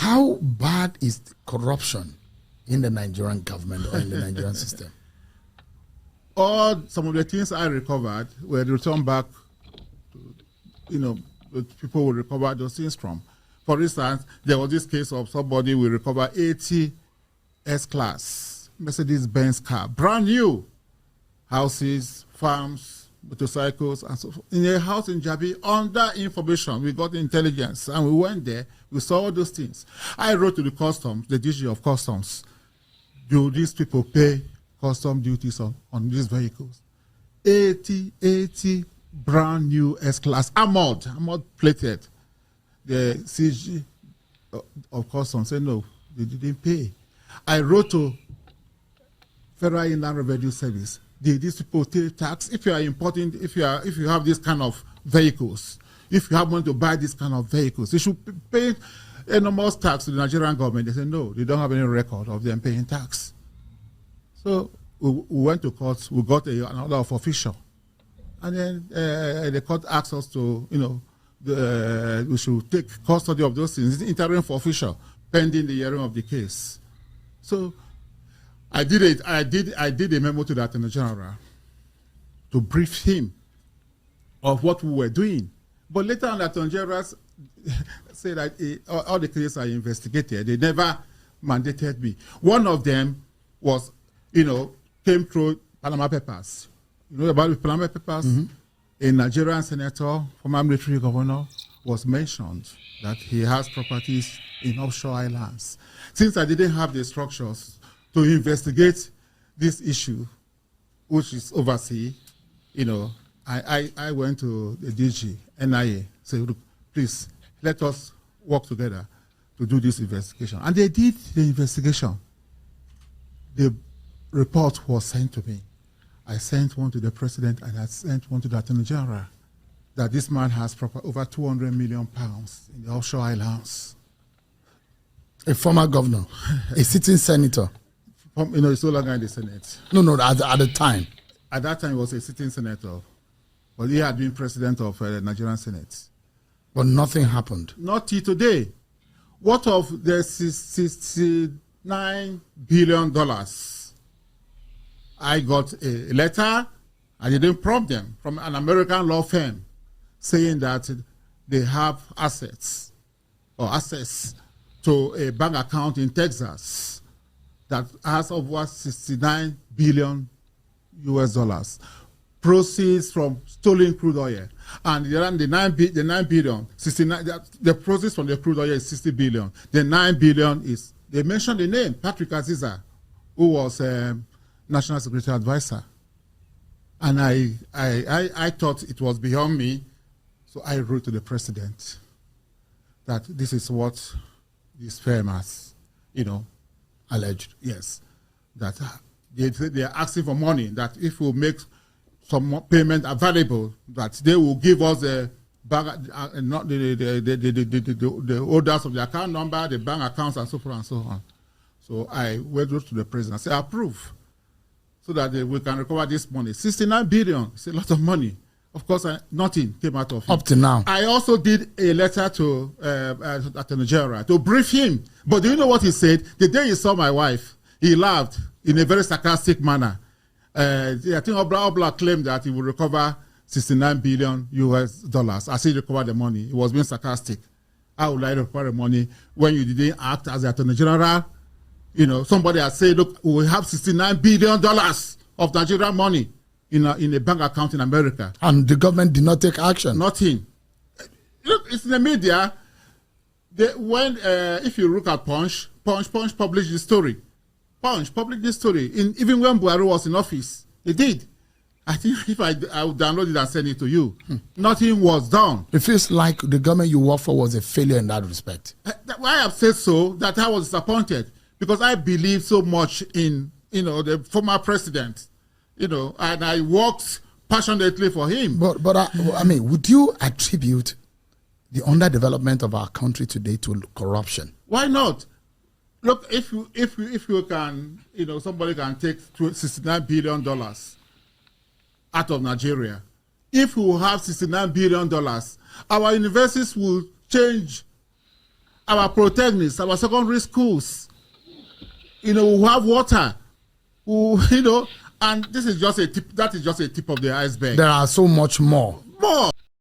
How bad is corruption in the Nigerian government or in the Nigerian system? Some of the things I recovered were returned back to, people will recover those things from. For instance, there was this case of somebody will recover 80 S-Class Mercedes-Benz car, brand new, houses, farms, motorcycles, and so forth. In a house in Jabi, under information, we got intelligence, and we went there, we saw all those things. I wrote to the customs, the DG of customs, do these people pay custom duties on these vehicles? 80 brand new S-Class, armored plated. The CG of customs said no, they didn't pay. I wrote to Federal Inland Revenue Service. Did these people pay tax? If you are importing, if you have this kind of vehicles, if you have money to buy this kind of vehicles, you should pay enormous tax to the Nigerian government. They said no, they don't have any record of them paying tax. So we went to court. We got an order of official, and then the court asked us to, we should take custody of those things. It's interim for official, pending the hearing of the case. So I did a memo to the Attorney General to brief him of what we were doing. But later on, the Attorney General said that all the cases are investigated. They never mandated me. One of them was, came through Panama Papers. You know about the Panama Papers? Mm-hmm. A Nigerian senator, former military governor, was mentioned that he has properties in offshore islands. Since I didn't have the structures to investigate this issue, which is overseas, I went to the DG, NIA, said, look, please, let us work together to do this investigation. And they did the investigation. The report was sent to me. I sent one to the president and I sent one to the Attorney General that this man has over 200 million pounds in the offshore islands. A former governor, a sitting senator. He's no longer in the Senate. No, at the time. At that time, he was a sitting senator. But he had been president of the Nigerian Senate. But nothing happened. Not till today. What of the $69 billion? I got a letter, I didn't prompt them, from an American law firm saying that they have assets or access to a bank account in Texas that has over $69 billion US, proceeds from stolen crude oil. And the 9 billion, 69, the proceeds from the crude oil is 60 billion. The 9 billion is, they mentioned the name, Patrick Aziza, who was National Security Advisor. And I thought it was beyond me, so I wrote to the president that this is what this firm has, alleged. Yes, that they are asking for money, that if we make some payment available, that they will give us the bank, not the holders of the account number, the bank accounts, and so forth and so on. So I went to the president and said, approve, so that we can recover this money. 69 billion, it's a lot of money. Of course, nothing came out of it. Up to now. I also did a letter to Attorney General to brief him. But do you know what he said? The day he saw my wife, he laughed in a very sarcastic manner. I think Obla claimed that he would recover 69 billion US, as he recovered the money. He was being sarcastic. How would I recover the money when you didn't act as the Attorney General? Somebody has said, look, we have $69 billion of Nigerian money in a bank account in America. And the government did not take action. Nothing. Look, it's in the media. If you look at Punch published the story. Punch published this story. Even when Buhari was in office, he did. I think if I would download it and send it to you, nothing was done. It feels like the government you work for was a failure in that respect. I have said so, that I was disappointed, because I believe so much in the former president, and I worked passionately for him. But would you attribute the underdevelopment of our country today to corruption? Why not? Look, if you can, somebody can take $69 billion out of Nigeria. If we have $69 billion, our universities will change our polytechnics, our secondary schools. We have water. And this is just a tip. That is just a tip of the iceberg. There are so much more. More.